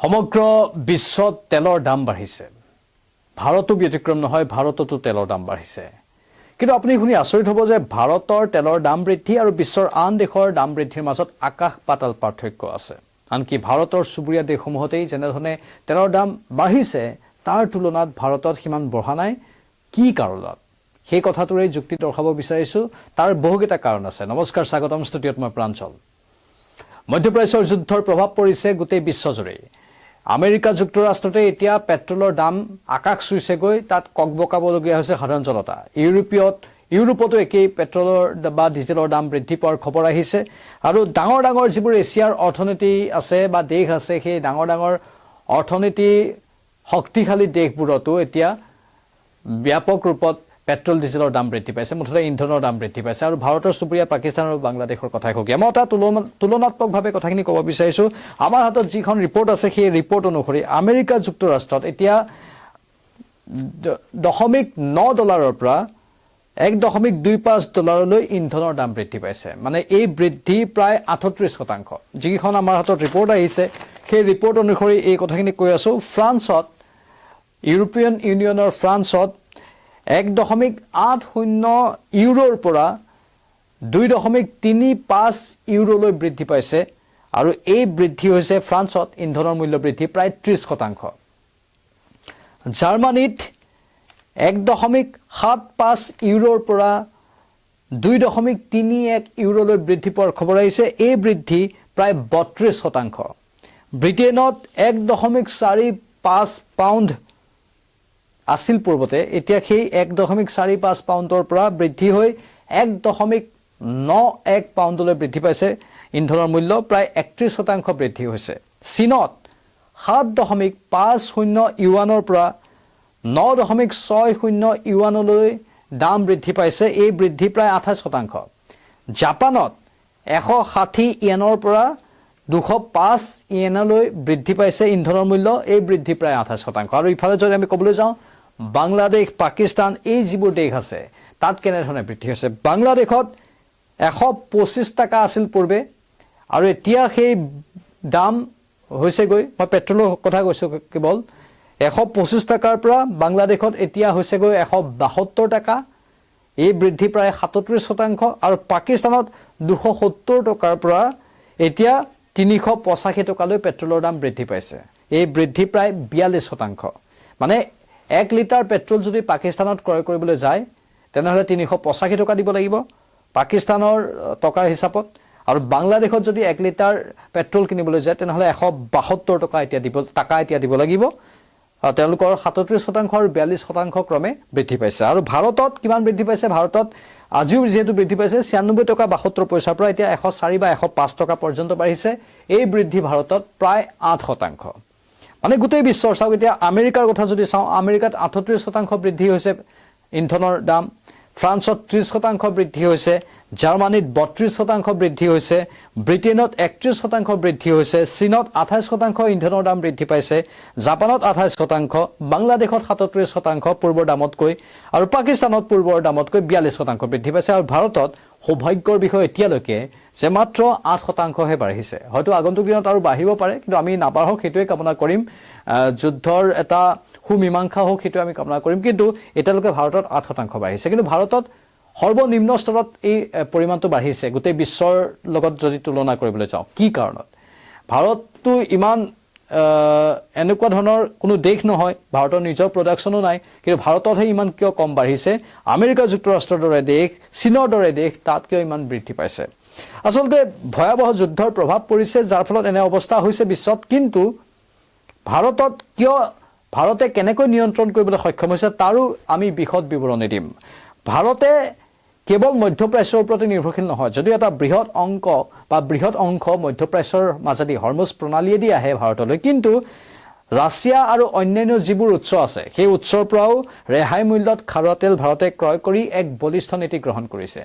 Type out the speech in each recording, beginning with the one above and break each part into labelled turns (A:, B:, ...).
A: সমগ্ৰ বিশ্বত তেলৰ দাম বাঢ়িছে ভাৰতো ব্যতিক্ৰম নহয় ভাৰততো তেলৰ দাম বাঢ়িছে কিন্তু আপুনি শুনি আচৰিত হ'ব যে ভাৰতৰ তেলৰ দাম বৃদ্ধি আৰু বিশ্বৰ আন দেশৰ দাম বৃদ্ধিৰ মাজত আকাশ পাতাল পাৰ্থক্য আছে আনকি ভাৰতৰ সুবুৰীয়া দেশসমূহতেই যেনেধৰণে তেলৰ দাম বাঢ়িছে তাৰ তুলনাত ভাৰতত সিমান বঢ়া নাই কি কাৰণত সেই কথাটোৰে যুক্তি দৰ্শাব বিচাৰিছো তাৰ বহুকেইটা কাৰণ আছে নমস্কাৰ স্বাগতম ষ্টুডিঅত মই প্ৰাঞ্চল মধ্যপ্ৰাচ্যৰ যুদ্ধৰ প্ৰভাৱ পৰিছে গোটেই বিশ্বজুৰি আমেৰিকা যুক্তৰাষ্ট্ৰতে এতিয়া পেট্ৰলৰ দাম আকাশ চুইছেগৈ তাত ককবকাবলগীয়া হৈছে সাধাৰণ জনতা ইউৰোপতো একেই পেট্ৰলৰ বা ডিজেলৰ দাম বৃদ্ধি পোৱাৰ খবৰ আহিছে আৰু ডাঙৰ ডাঙৰ যিবোৰ এছিয়াৰ অৰ্থনীতি আছে বা দেশ আছে সেই ডাঙৰ ডাঙৰ অৰ্থনীতি শক্তিশালী দেশবোৰতো এতিয়া ব্যাপক ৰূপত পেট্ৰল ডিজেলৰ দাম বৃদ্ধি পাইছে মুঠতে ইন্ধনৰ দাম বৃদ্ধি পাইছে আৰু ভাৰতৰ সুবুৰীয়া পাকিস্তান আৰু বাংলাদেশৰ কথাই কওঁ মই এটা তুলনাত্মকভাৱে কথাখিনি ক'ব বিচাৰিছো আমাৰ হাতত যিখন ৰিপৰ্ট আছে সেই ৰিপৰ্ট অনুসৰি আমেৰিকা যুক্তৰাষ্ট্ৰত এতিয়া $0.9 পৰা $1.25 ইন্ধনৰ দাম বৃদ্ধি পাইছে মানে এই বৃদ্ধি প্ৰায় 38% যিখন আমাৰ হাতত ৰিপৰ্ট আহিছে সেই ৰিপৰ্ট অনুসৰি এই কথাখিনি কৈ আছো ফ্ৰান্সত ইউৰোপিয়ান ইউনিয়নৰ ফ্ৰান্সত 1.80 ইউৰোৰ পৰা 2.35 ইউৰোলৈ বৃদ্ধি পাইছে আৰু এই বৃদ্ধি হৈছে ফ্ৰান্সত ইন্ধনৰ মূল্য বৃদ্ধি প্ৰায় 30% জাৰ্মানীত 1.75 ইউৰোৰ পৰা 2.31 ইউৰোলৈ বৃদ্ধি পোৱাৰ খবৰ আহিছে এই বৃদ্ধি প্ৰায় 32% ব্ৰিটেইনত 1.45 পাউণ্ড আছিল পূৰ্বতে এতিয়া সেই 1.45 পাউণ্ডৰ পৰা বৃদ্ধি হৈ 1.91 পাউণ্ডলৈ বৃদ্ধি পাইছে ইন্ধনৰ মূল্য প্ৰায় 31% বৃদ্ধি হৈছে চীনত 7.50 ইউৱানৰ পৰা 9.60 ইউৱানলৈ দাম বৃদ্ধি পাইছে এই বৃদ্ধি প্ৰায় 28% জাপানত 160 ইয়েনৰ পৰা 205 ইয়েনলৈ বৃদ্ধি পাইছে ইন্ধনৰ মূল্য এই বৃদ্ধি প্ৰায় 28% আৰু ইফালে যদি আমি ক'বলৈ যাওঁ বাংলাদেশ পাকিস্তান এই যিবোৰ দেশ আছে তাত কেনেধৰণে বৃদ্ধি হৈছে বাংলাদেশত 125 টাকা আছিল পূৰ্বে আৰু এতিয়া সেই দাম হৈছেগৈ মই পেট্ৰলৰ কথা কৈছো কেৱল 125 টাকাৰ পৰা বাংলাদেশত এতিয়া হৈছেগৈ 172 টাকা এই বৃদ্ধি প্ৰায় 37% আৰু পাকিস্তানত 270 টকাৰ পৰা এতিয়া 385 টকালৈ পেট্ৰলৰ দাম বৃদ্ধি পাইছে এই বৃদ্ধি প্ৰায় 42% মানে 1 লিটাৰ পেট্ৰল যদি পাকিস্তানত ক্ৰয় কৰিবলৈ যায় তেনেহলে 385 টকা দিব লাগিব পাকিস্তানৰ টকাৰ হিচাপত আৰু বাংলাদেশত যদি 1 লিটাৰ পেট্ৰল কিনিবলৈ যায় তেনেহলে 172 টকা এতিয়া দিব লাগিব তেওঁলোকৰ 37% আৰু 42% ক্ৰমে বৃদ্ধি পাইছে আৰু ভাৰতত কিমান বৃদ্ধি পাইছে ভাৰতত আজিও যেহেতু বৃদ্ধি পাইছে 96 টকা 72 পইচাৰ পৰা এতিয়া 104 বা 105 টকা পৰ্যন্ত বাঢ়িছে এই বৃদ্ধি ভাৰতত প্ৰায় 8% মানে গোটেই বিশ্বৰ চাওক এতিয়া আমেৰিকাৰ কথা যদি চাওঁ আমেৰিকাত 38% বৃদ্ধি হৈছে ইন্ধনৰ দাম ফ্ৰান্সত 30% বৃদ্ধি হৈছে জাৰ্মানীত 32% বৃদ্ধি হৈছে ব্ৰিটেইনত 31% বৃদ্ধি হৈছে চীনত 28% ইন্ধনৰ দাম বৃদ্ধি পাইছে জাপানত 28% বাংলাদেশত 37% পূৰ্বৰ দামতকৈ আৰু পাকিস্তানত পূৰ্বৰ দামতকৈ 42% বৃদ্ধি পাইছে আৰু ভাৰতত সৌভাগ্যৰ বিষয় এতিয়ালৈকে যে মাত্ৰ 8% হে বাঢ়িছে হয়তো আগন্তুক দিনত আৰু বাঢ়িব পাৰে কিন্তু আমি নাবাঢ়ক সেইটোৱে কামনা কৰিম যুদ্ধৰ এটা সুমীমাংসা হোক সেইটো আমি কামনা কৰিম কিন্তু এতিয়ালৈকে ভাৰতত 8% বাঢ়িছে কিন্তু ভাৰতত সৰ্বনিম্ন স্তৰত এই পৰিমাণটো বাঢ়িছে গোটেই বিশ্বৰ লগত যদি তুলনা কৰিবলৈ যাওঁ কি কাৰণত ভাৰতটো ইমান এনেকুৱা ধৰণৰ কোনো দেশ নহয় ভাৰতৰ নিজৰ প্ৰডাকচনো নাই কিন্তু ভাৰততহে ইমান কিয় কম বাঢ়িছে আমেৰিকা যুক্তৰাষ্ট্ৰৰ দৰে দেশ চীনৰ দৰে দেশ তাত কিয় ইমান বৃদ্ধি পাইছে আচলতে ভয়াৱহ যুদ্ধৰ প্ৰভাৱ পৰিছে যাৰ ফলত এনে অৱস্থা হৈছে বিশ্বত কিন্তু ভাৰতত কিয় ভাৰতে কেনেকৈ নিয়ন্ত্ৰণ কৰিবলৈ সক্ষম হৈছে তাৰো আমি বিশদ বিৱৰণী দিম ভাৰতে কেৱল মধ্যপ্ৰাচ্যৰ ওপৰত নিৰ্ভৰশীল নহয় যদিও এটা বৃহৎ অংশ মধ্যপ্ৰাচ্যৰ মাজেদি হৰমুজ প্ৰণালীয়েদি আহে ভাৰতলৈ কিন্তু ৰাছিয়া আৰু অন্যান্য যিবোৰ উৎস আছে সেই উৎসৰ পৰাও ৰেহাই মূল্যত খাৰুৱা তেল ভাৰতে ক্ৰয় কৰি এক বলিষ্ঠ নীতি গ্ৰহণ কৰিছে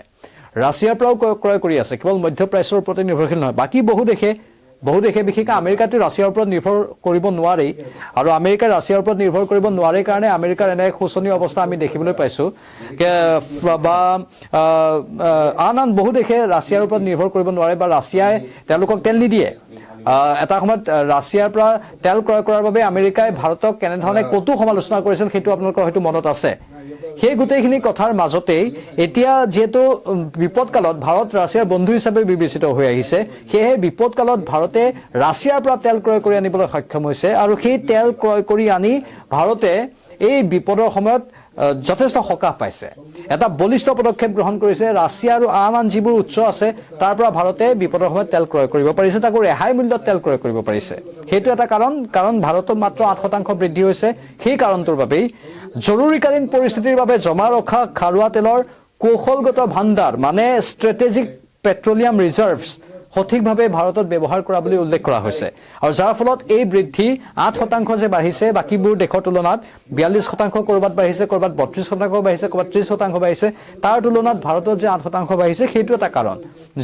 A: ৰাছিয়াৰ পৰাও ক্ৰয় কৰি আছে কেৱল মধ্যপ্ৰাচ্যৰ ওপৰত নিৰ্ভৰশীল নহয় বাকি বহু দেশে বিশেষকৈ আমেৰিকাটো ৰাছিয়াৰ ওপৰত নিৰ্ভৰ কৰিব নোৱাৰে আৰু আমেৰিকা ৰাছিয়াৰ ওপৰত নিৰ্ভৰ কৰিব নোৱাৰে কাৰণে আমেৰিকাৰ এনে শোচনীয় অৱস্থা আমি দেখিবলৈ পাইছো বা আন বহু দেশে ৰাছিয়াৰ ওপৰত নিৰ্ভৰ কৰিব নোৱাৰে বা ৰাছিয়াই তেওঁলোকক তেল নিদিয়ে এটা সময়ত ৰাছিয়াৰ পৰা তেল ক্ৰয় কৰাৰ বাবে আমেৰিকাই ভাৰতক কেনেধৰণে কতো সমালোচনা কৰিছিল সেইটো আপোনালোকৰ হয়তো মনত আছে সেই গোটেইখিনি কথাৰ মাজতেই এতিয়া যেহেতু বিপদকালত ভাৰত ৰাছিয়াৰ বন্ধু হিচাপে বিবেচিত হৈ আহিছে সেয়ে বিপদকালত ভাৰতে ৰাছিয়াৰ পৰা তেল ক্ৰয় কৰি আনিবলৈ সক্ষম হৈছে আৰু সেই তেল ক্ৰয় কৰি আনি ভাৰতে এই বিপদৰ সময়ত যথেষ্ট সকাহ পাইছে এটা বলিষ্ঠ পদক্ষেপ গ্ৰহণ কৰিছে ৰাছিয়া আৰু আন যিবোৰ উৎস আছে তাৰ পৰা ভাৰতে বিপদৰ সময়ত তেল ক্ৰয় কৰিব পাৰিছে তাকো ৰেহাই মূল্যত তেল ক্ৰয় কৰিব পাৰিছে সেইটো এটা কাৰণ ভাৰতত মাত্ৰ 8% বৃদ্ধি হৈছে সেই কাৰণটোৰ বাবেই জৰুৰীকালীন পৰিস্থিতিৰ বাবে জমা ৰখা খাৰুৱা তেলৰ কৌশলগত ভাণ্ডাৰ মানে ষ্ট্ৰেটেজিক পেট্ৰলিয়াম ৰিজাৰ্ভছ সঠিকভাৱে ভাৰতত ব্যৱহাৰ কৰা বুলি উল্লেখ কৰা হৈছে আৰু যাৰ ফলত এই বৃদ্ধি 8% যে বাঢ়িছে বাকিবোৰ দেশৰ তুলনাত 42% কৰবাত বাঢ়িছে কৰবাত 32% বাঢ়িছে কৰবাত 30% বাঢ়িছে তাৰ তুলনাত ভাৰতত যে 8% বাঢ়িছে সেইটো এটা কাৰণ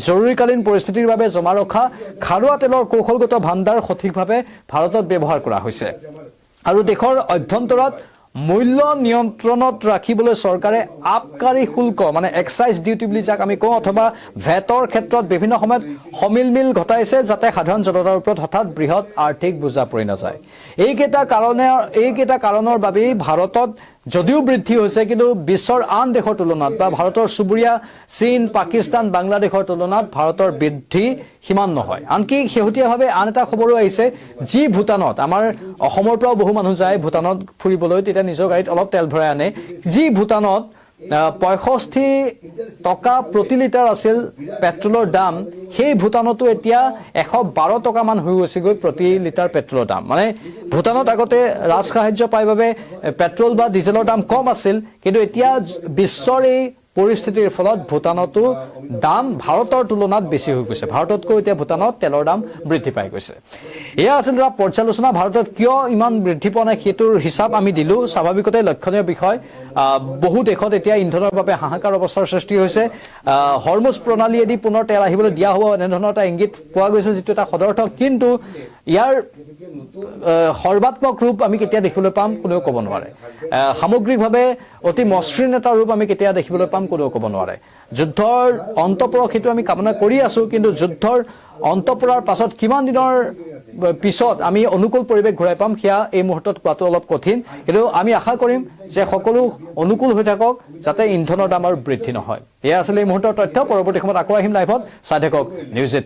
A: জৰুৰীকালীন পৰিস্থিতিৰ বাবে জমা ৰখা খাৰুৱা তেলৰ কৌশলগত ভাণ্ডাৰ সঠিকভাৱে ভাৰতত ব্যৱহাৰ কৰা হৈছে আৰু দেশৰ অভ্যন্তৰত মূল্য নিয়ন্ত্ৰণত ৰাখিবলৈ চৰকাৰে আবকাৰী শুল্ক মানে এক্সাইজ ডিউটি বুলি যাক আমি কওঁ অথবা ভেটৰ ক্ষেত্ৰত বিভিন্ন সময়ত সমিলমিল ঘটাইছে যাতে সাধাৰণ জনতাৰ ওপৰত হঠাৎ বৃহৎ আৰ্থিক বোজা পৰি নাযায় এইকেইটা কাৰণৰ বাবেই ভাৰতত যদিও বৃদ্ধি হৈছে কিন্তু বিশ্বৰ আন দেশৰ তুলনাত বা ভাৰতৰ চুবুৰীয়া চীন পাকিস্তান বাংলাদেশৰ তুলনাত ভাৰতৰ বৃদ্ধি সিমান নহয় আনকি শেহতীয়াভাৱে আন এটা খবৰো আহিছে যি ভূটানত আমাৰ অসমৰ পৰাও বহু মানুহ যায় ভূটানত ফুৰিবলৈ তেতিয়া নিজৰ গাড়ীত অলপ তেল ভৰাই আনে যি ভূটানত 65 টকা প্ৰতি লিটাৰ আছিল পেট্ৰলৰ দাম সেই ভূটানতো এতিয়া 112 টকা মান হৈ গৈছে গৈ প্ৰতি লিটাৰ পেট্ৰলৰ দাম মানে ভূটানত আগতে ৰাজ সাহায্য পাই বাবে পেট্ৰল বা ডিজেলৰ দাম কম আছিল কিন্তু এতিয়া বিশ্বৰ এই পৰিস্থিতিৰ ফলত ভূটানতো দাম ভাৰতৰ তুলনাত বেছি হৈ গৈছে ভাৰততকৈ এতিয়া ভূটানত তেলৰ দাম বৃদ্ধি পাই গৈছে এয়া আছিল এটা পৰ্যালোচনা ভাৰতত কিয় ইমান বৃদ্ধি পোৱা নাই সেইটোৰ হিচাপ আমি দিলো স্বাভাৱিকতে লক্ষণীয় বিষয় বহু দেশত এতিয়া ইন্ধনৰ বাবে হাহাকাৰ অৱস্থাৰ সৃষ্টি হৈছে হৰমুজ প্ৰণালীয়েদি পুনৰ তেল আহিবলৈ দিয়া হ'ব এনেধৰণৰ এটা ইংগিত পোৱা গৈছে যিটো এটা সদৰ্থক কিন্তু ইয়াৰ সৰ্বাত্মক ৰূপ আমি কেতিয়া দেখিবলৈ পাম কোনেও ক'ব নোৱাৰে সামগ্ৰিকভাৱে অতি মসৃণ এটা ৰূপ আমি কেতিয়া দেখিবলৈ পাম কোনেও ক'ব নোৱাৰে যুদ্ধৰ অন্ত পৰক সেইটো আমি কামনা কৰি আছো কিন্তু যুদ্ধৰ অন্ত পৰাৰ পাছত কিমান দিনৰ পিছত আমি অনুকূল পৰিৱেশ ঘূৰাই পাম সেয়া এই মুহূৰ্তত কোৱাটো অলপ কঠিন কিন্তু আমি আশা কৰিম যে সকলো অনুকূল হৈ থাকক যাতে ইন্ধনৰ দাম আৰু বৃদ্ধি নহয় এয়া আছিল এই মুহূৰ্তৰ তথ্য পৰৱৰ্তী সময়ত আকৌ আহিম লাইভত চাই থাকক নিউজ